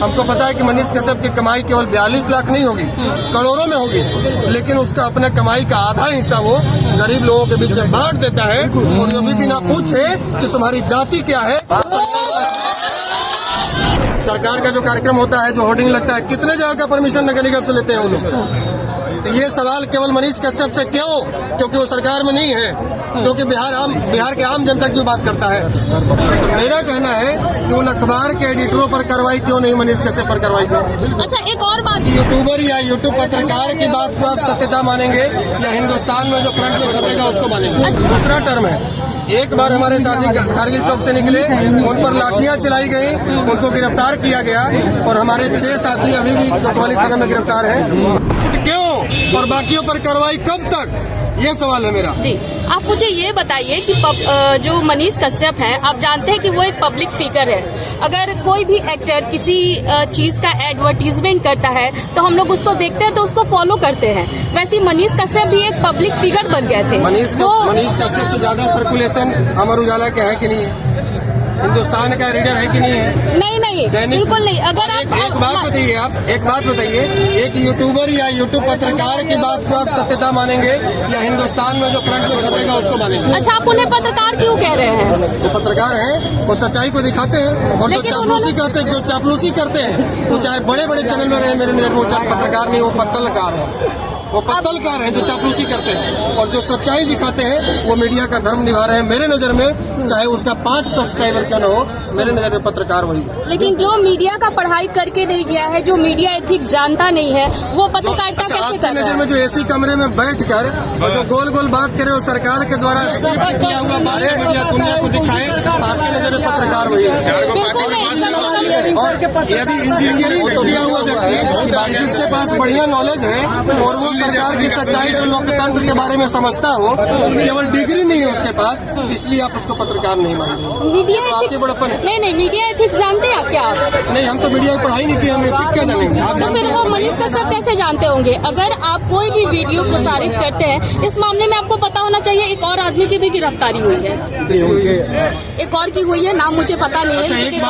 हमको पता है कि मनीष कश्यप की कमाई केवल 42 लाख नहीं होगी, करोड़ों में होगी, लेकिन उसका अपने कमाई का आधा हिस्सा वो गरीब लोगों के बीच में बांट देता है, और ये भी बिना पूछे कि तुम्हारी जाति क्या है। सरकार का जो कार्यक्रम होता है, जो होर्डिंग लगता है, कितने जगह का परमिशन नगर निगम से लेते हैं वो लोग। तो ये सवाल केवल मनीष कश्यप से क्यों? क्योंकि वो सरकार में नहीं है, क्योंकि बिहार के आम जनता क्यों बात करता है। तो मेरा कहना है कि उन अखबार के एडिटरों पर कार्रवाई क्यों नहीं, मनीष कश्यप पर कार्रवाई क्यों? अच्छा, एक और बात, यूट्यूबर या यूट्यूब पत्रकार की बात को आप सत्यता मानेंगे या हिंदुस्तान में जो फ्रंट में छपेगा उसको मानेंगे? दूसरा टर्म है, एक बार हमारे साथी कारगिल चौक से निकले, उन पर लाठियां चलाई गई, उनको गिरफ्तार किया गया, और हमारे 6 साथी अभी भी कोतवाली थाना में गिरफ्तार हैं। क्यों? और बाकियों पर कार्रवाई कब तक, ये सवाल है मेरा। जी, आप मुझे ये बताइए कि जो मनीष कश्यप हैं, आप जानते हैं कि वो एक पब्लिक फिगर है। अगर कोई भी एक्टर किसी चीज का एडवर्टीजमेंट करता है तो हम लोग उसको देखते हैं, तो उसको फॉलो करते हैं। वैसे मनीष कश्यप भी एक पब्लिक फिगर बन गए थे। मनीष कश्यप से ज्यादा सर्कुलेशन अमर उजाला का है कि नहीं है? हिंदुस्तान का रीडर है कि नहीं है? नहीं, बिल्कुल नहीं। अगर आप एक बात बताइए, एक यूट्यूबर या यूट्यूब पत्रकार की बात को आप सत्यता मानेंगे या हिंदुस्तान में जो फ्रंट में छपेगा उसको मानेंगे? अच्छा, आप उन्हें पत्रकार क्यों कह रहे हैं? वो पत्रकार हैं, वो सच्चाई को दिखाते हैं, और जो चापलूसी करते हैं वो चाहे बड़े बड़े चैनल में रहे, मेरे नजर में वो पत्रकार नहीं, वो पत्तलकार है। वो पत्तलकार हैं जो चापलूसी करते हैं, और जो सच्चाई दिखाते हैं वो मीडिया का धर्म निभा रहे हैं। मेरे नजर में चाहे उसका 5 सब्सक्राइबर क्यों न हो, मेरे नजर में पत्रकार वही है। लेकिन जो मीडिया का पढ़ाई करके नहीं गया है, जो मीडिया एथिक्स जानता नहीं है, वो पत्रकारिता कैसे करता है? नजर में जो एसी कमरे में बैठकर और जो गोल गोल बात करे, वो सरकार के द्वारा किया हुआ बात मीडिया दुनिया को दिखाए, आपकी नजर में पत्रकार वही है। और यदि इंजीनियरिंग किया हुआ व्यक्ति जिसके पास बढ़िया नॉलेज है और वो सरकार की सच्चाई जो लोकतंत्र के बारे में समझता हो, केवल डिग्री नहीं है उसके पास, इसलिए आप उसको पत्रकार नहीं मानते। मीडिया एथिक्स नहीं, मीडिया एथिक्स जानते हैं क्या आप? नहीं, हम तो मीडिया की पढ़ाई नहीं की, हम एथिक्स क्या जानेंगे? तो फिर वो मनीष कश्यप कैसे जानते होंगे? अगर आप कोई भी वीडियो प्रसारित करते हैं, इस मामले में आपको पता होना चाहिए एक और आदमी की भी गिरफ्तारी हुई है। एक और की हुई है, नाम मुझे पता नहीं है। एक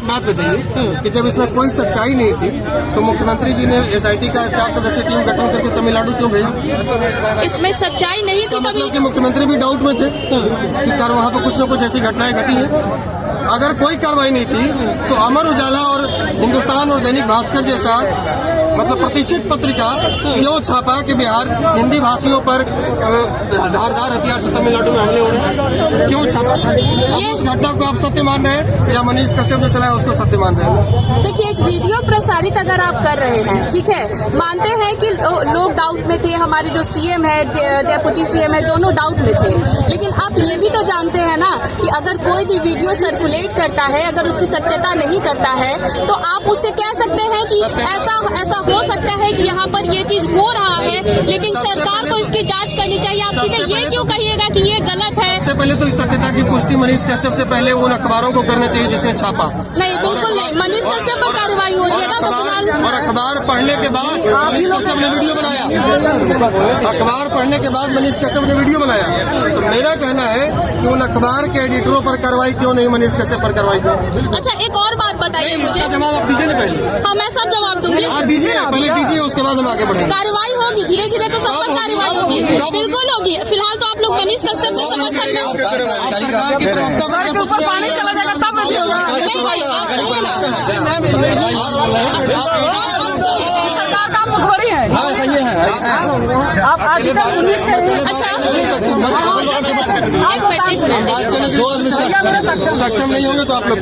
बात बताइए कि जब इसमें कोई सच्चाई नहीं थी तो मुख्यमंत्री जी ने SIT का 4 सदस्यीय टीम गठन करके तमिलनाडु क्यों भेजा? इसमें सच्चाई नहीं थी, मतलब कि मुख्यमंत्री भी डाउट में थे कि वहाँ पर कुछ न कुछ ऐसी घटनाएं घटी है। अगर कोई कार्रवाई नहीं थी तो अमर उजाला और हिंदुस्तान और दैनिक भास्कर जैसा मतलब प्रतिष्ठित पत्रिका क्यों छापा कि बिहार हिंदी भाषियों पर धारदार हथियार से तमिलनाडु में हमले हो रहे हैं? क्यों छापा? उस घटना को आप सत्य मान रहे हैं या मनीष कश्यप जो चलाया उसको सत्य मान रहे हैं? देखिए, एक वीडियो प्रसारित अगर आप कर रहे हैं, ठीक है, मानते हैं कि लोग डाउट में थे, हमारे जो CM है, डेप्यूटी CM है, दोनों डाउट में थे, लेकिन आप ये भी तो जानते हैं ना कि अगर कोई भी वीडियो सर्कुलेट करता है, अगर उसकी सत्यता नहीं करता है, तो आप उससे कह सकते हैं कि ऐसा हो सकता है कि यहाँ पर ये चीज हो रहा है, लेकिन सरकार को इसकी जांच करनी चाहिए। आप सीधे ये क्यों कहिएगा कि ये गलत है? सबसे पहले तो इस सत्यता की पुष्टि मनीष कश्यप से पहले उन अखबारों को करना चाहिए जिसने छापा। नहीं, बिल्कुल नहीं, मनीष कश्यप पर कार्रवाई हो रही है ना। तो फिलहाल और अखबार पढ़ने के बाद मनीष कश्यप ने वीडियो बनाया, अखबार पढ़ने के बाद मनीष कश्यप ने वीडियो बनाया। तो मेरा कहना है कि उन अखबार के एडिटरों पर कार्रवाई क्यों नहीं, मनीष कश्यप पर कार्रवाई क्यों? अच्छा, एक और बात बताइए मुझे। इसका जवाब आप दीजिए ना पहले। हाँ, मैं सब जवाब दूंगी। आप दीजिए, पहले दीजिए, उसके बाद हम आगे बढ़ेंगे। कार्रवाई होगी, धीरे धीरे तो सब पर कार्रवाई होगी, बिल्कुल होगी। फिलहाल तो आप लोग मनीष कश्यप के समर्थन में सरकार की प्रवक्ता के ऊपर पानी चला जाएगा तब नहीं होगा। सरकार का मुखबरी है। आप आर्टिकल 19 के सक्षम नहीं होंगे तो आप लोग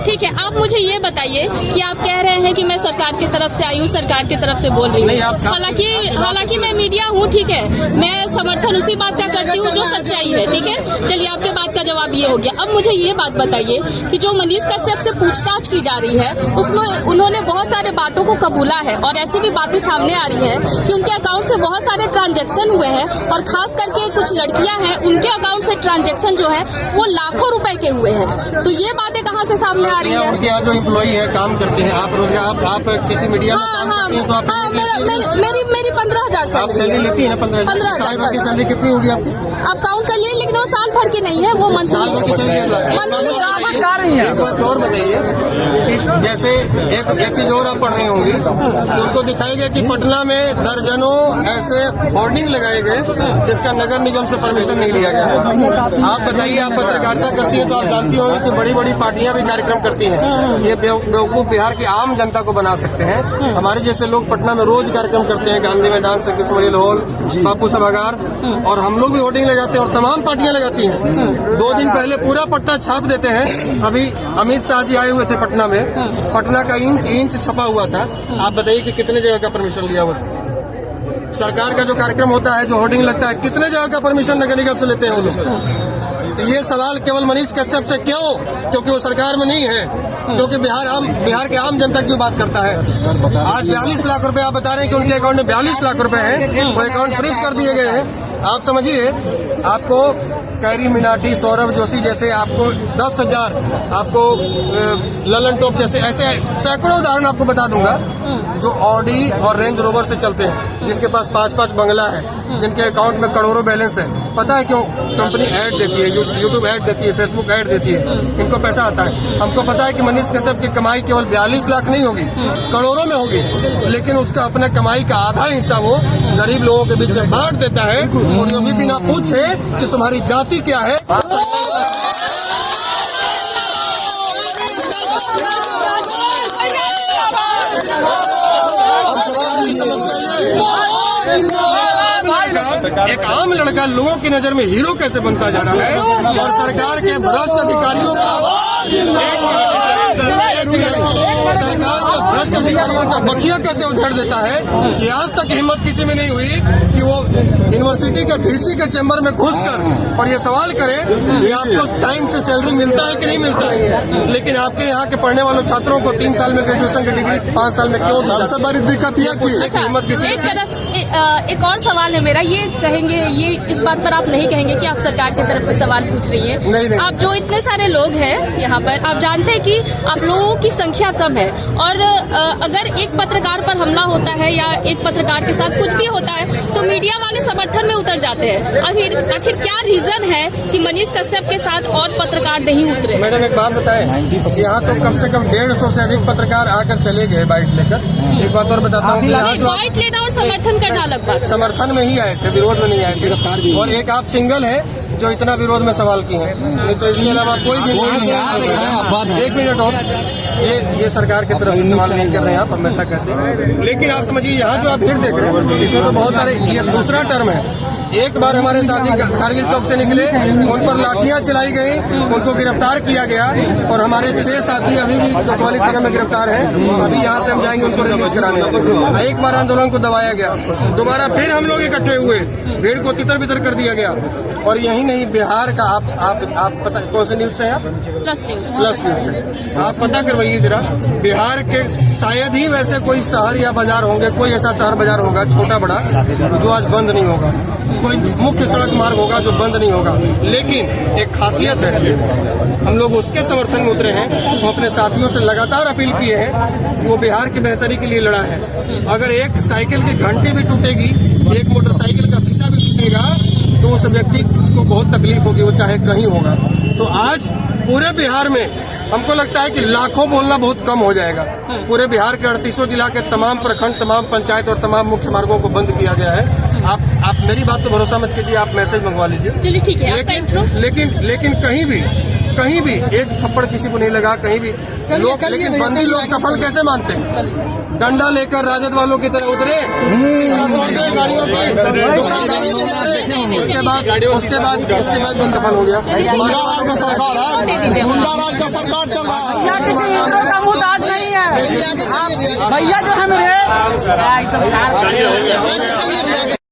ठीक है। आप मुझे ये बताइए कि आप कह रहे हैं कि मैं सरकार की तरफ से आई हूँ, सरकार की तरफ से बोल रही हूँ। हालांकि मैं मीडिया हूँ, ठीक है, मैं समर्थन उसी बात का करती हूँ जो सच्चाई है, ठीक है। चलिए, आपके बात का जवाब ये हो गया। अब मुझे ये बात बताइए कि जो मनीष कश्यप से पूछताछ की जा रही है, उसमें उन्होंने बहुत सारे बातों को कबूला है, और ऐसी भी बातें सामने आ रही है कि उनके अकाउंट से बहुत सारे ट्रांजैक्शन हुए हैं, और खास करके कुछ लड़कियां हैं, उनके अकाउंट से ट्रांजैक्शन जो है वो लाखों रुपए के हुए हैं। तो ये बातें कहाँ से सामने आ रही है? उनके यहाँ जो एम्प्लॉई है, काम करते हैं, आप रोजगार आप किसी मीडिया में काम करती हैं तो आप मेरी 15,000 सैलरी लेती है ना। 15,000 की सैलरी कितनी होगी आपकी? आप काउंट कर लिए, लेकिन वो साल भर की नहीं है, वो मंथली। एक बात और बताइए कि एक चीज और आप पढ़ रही होंगी कि उनको दिखाया गया कि पटना में दर्जनों ऐसे होर्डिंग लगाए गए जिसका नगर निगम से परमिशन नहीं लिया गया। आप बताइए, आप पत्रकारिता करती हैं तो आप जानती होंगी कि बड़ी बड़ी पार्टियां भी कार्यक्रम करती हैं। ये बेवकूफ बिहार की आम जनता को बना सकते हैं। हमारे जैसे लोग पटना में रोज कार्यक्रम करते हैं, गांधी मैदान, श्री कृष्ण मंदिर हॉल, बापू सभागार, और हम लोग भी होर्डिंग लगाते हैं और तमाम पार्टियां लगाती हैं। 2 दिन पहले पूरा पटना छाप देते हैं। अभी अमित शाह जी आए हुए थे पटना में, पटना का इंच इंच छपा हुआ था। आप बताइए कि कितने जगह का परमिशन लिया हुआ था? सरकार का जो कार्यक्रम होता है, जो होर्डिंग लगता है, कितने जगह का परमिशन नगर निगम से लेते हैं वो लोग? तो ये सवाल केवल मनीष कश्यप से क्यों? क्योंकि वो सरकार में नहीं है, क्योंकि बिहार के आम जनता की बात करता है। आज 42 लाख रुपए आप बता रहे हैं कि उनके अकाउंट में 42 लाख रुपए हैं, वो अकाउंट फ्रीज कर दिए गए हैं। आप समझिए, आपको कैरी मिनाटी, सौरभ जोशी जैसे आपको 10,000, आपको ललन टॉप जैसे ऐसे सैकड़ों उदाहरण आपको बता दूंगा जो ऑडी और रेंज रोवर से चलते हैं, जिनके पास 5-5 बंगला है, जिनके अकाउंट में करोड़ों बैलेंस है। पता है क्यों? कंपनी ऐड देती है, यूट्यूब ऐड देती है, फेसबुक ऐड देती है, इनको पैसा आता है। हमको पता है कि मनीष कश्यप की कमाई केवल 42 लाख नहीं होगी, करोड़ों में होगी, लेकिन उसका अपने कमाई का आधा हिस्सा वो गरीब लोगों के बीच में बांट देता है, और ये भी बिना पूछे कि तुम्हारी जाति क्या है। एक आम लड़का लोगों की नजर में हीरो कैसे बनता जा रहा है, और सरकार के भ्रष्ट अधिकारियों का बखिया कैसे उधेड़ देता है कि आज तक हिम्मत किसी में नहीं हुई कि वो यूनिवर्सिटी के डीसी के चैम्बर में घुसकर और ये सवाल करे कि आपको टाइम से सैलरी मिलता है कि नहीं मिलता है। लेकिन आपके यहाँ के पढ़ने वालों छात्रों को 3 साल में ग्रेजुएशन की डिग्री 5 साल में क्यों? सबसे बड़ी दिक्कत यह कि हिम्मत किसी एक और सवाल है मेरा, ये कहेंगे, ये इस बात पर आप नहीं कहेंगे कि आप सरकार की तरफ से सवाल पूछ रही है? नहीं। आप जो इतने सारे लोग हैं यहाँ पर, आप जानते हैं कि आप लोगों की संख्या कम है, और अगर एक पत्रकार पर हमला होता है या एक पत्रकार के साथ कुछ भी होता है तो मीडिया वाले समर्थन में उतर जाते हैं। आखिर क्या रीजन है कि मनीष कश्यप के साथ और पत्रकार नहीं उतरे? मैडम एक बात बताएं, यहाँ तो कम से कम 150 से अधिक पत्रकार आकर चले गए बाइट लेकर। एक बात और बताता हूँ, बाइट लेना और समर्थन करना अलग बात। समर्थन में ही आए थे, विरोध में नहीं आए थे। और एक आप सिंगल है जो इतना विरोध में सवाल किए हैं, नहीं तो इसके अलावा कोई भी नहीं। 1 मिनट और, ये सरकार की तरफ से सवाल नहीं कर रहे हैं, आप हमेशा कहते हैं। लेकिन आप समझिए, यहाँ जो आप भीड़ देख रहे हैं इसमें तो बहुत सारे, ये दूसरा टर्म है। एक बार हमारे साथी कारगिल चौक से निकले, उन पर लाठियां चलाई गई, उनको गिरफ्तार किया गया, और हमारे 6 साथी अभी भी कोतवाली थाना में गिरफ्तार हैं। अभी यहाँ से हम जाएंगे उनको रिलीज कराने। एक बार आंदोलन को दबाया गया, दोबारा फिर हम लोग इकट्ठे हुए, भीड़ को तितर बितर कर दिया गया। और यही नहीं, बिहार का आप पता कौन से न्यूज से है आप? प्लस न्यूज से आप पता करवाइए जरा। बिहार के शायद ही वैसे कोई शहर या बाजार होंगे, कोई ऐसा शहर बाजार होगा छोटा बड़ा जो आज बंद नहीं होगा, कोई मुख्य सड़क मार्ग होगा जो बंद नहीं होगा। लेकिन एक खासियत है, हम लोग उसके समर्थन में उतरे हैं। वो अपने साथियों से लगातार अपील किए हैं, वो बिहार की बेहतरी के लिए लड़ा है। अगर एक साइकिल की घंटी भी टूटेगी, एक मोटरसाइकिल का शीशा भी टूटेगा, तो उस व्यक्ति को बहुत तकलीफ होगी, वो चाहे कहीं होगा। तो आज पूरे बिहार में हमको लगता है कि लाखों बोलना बहुत कम हो जाएगा। पूरे बिहार के 38 जिला के तमाम प्रखंड, तमाम पंचायत और तमाम मुख्य मार्गों को बंद किया गया है। आप मेरी बात तो भरोसा मत कीजिए, आप मैसेज मंगवा लीजिए। चलिए ठीक है। लेकिन कहीं भी एक थप्पड़ किसी को नहीं लगा, कहीं भी लोग। लेकिन बंदी लोग सफल कैसे मानते हैं? डंडा लेकर राजद वालों की तरह उतरे, गाड़ियों की, उसके बाद बंद सफल हो गया। गुंडाराज का सरकार चल रहा है, किसी हीरो का मुहताज नहीं है। भैया जो है मेरे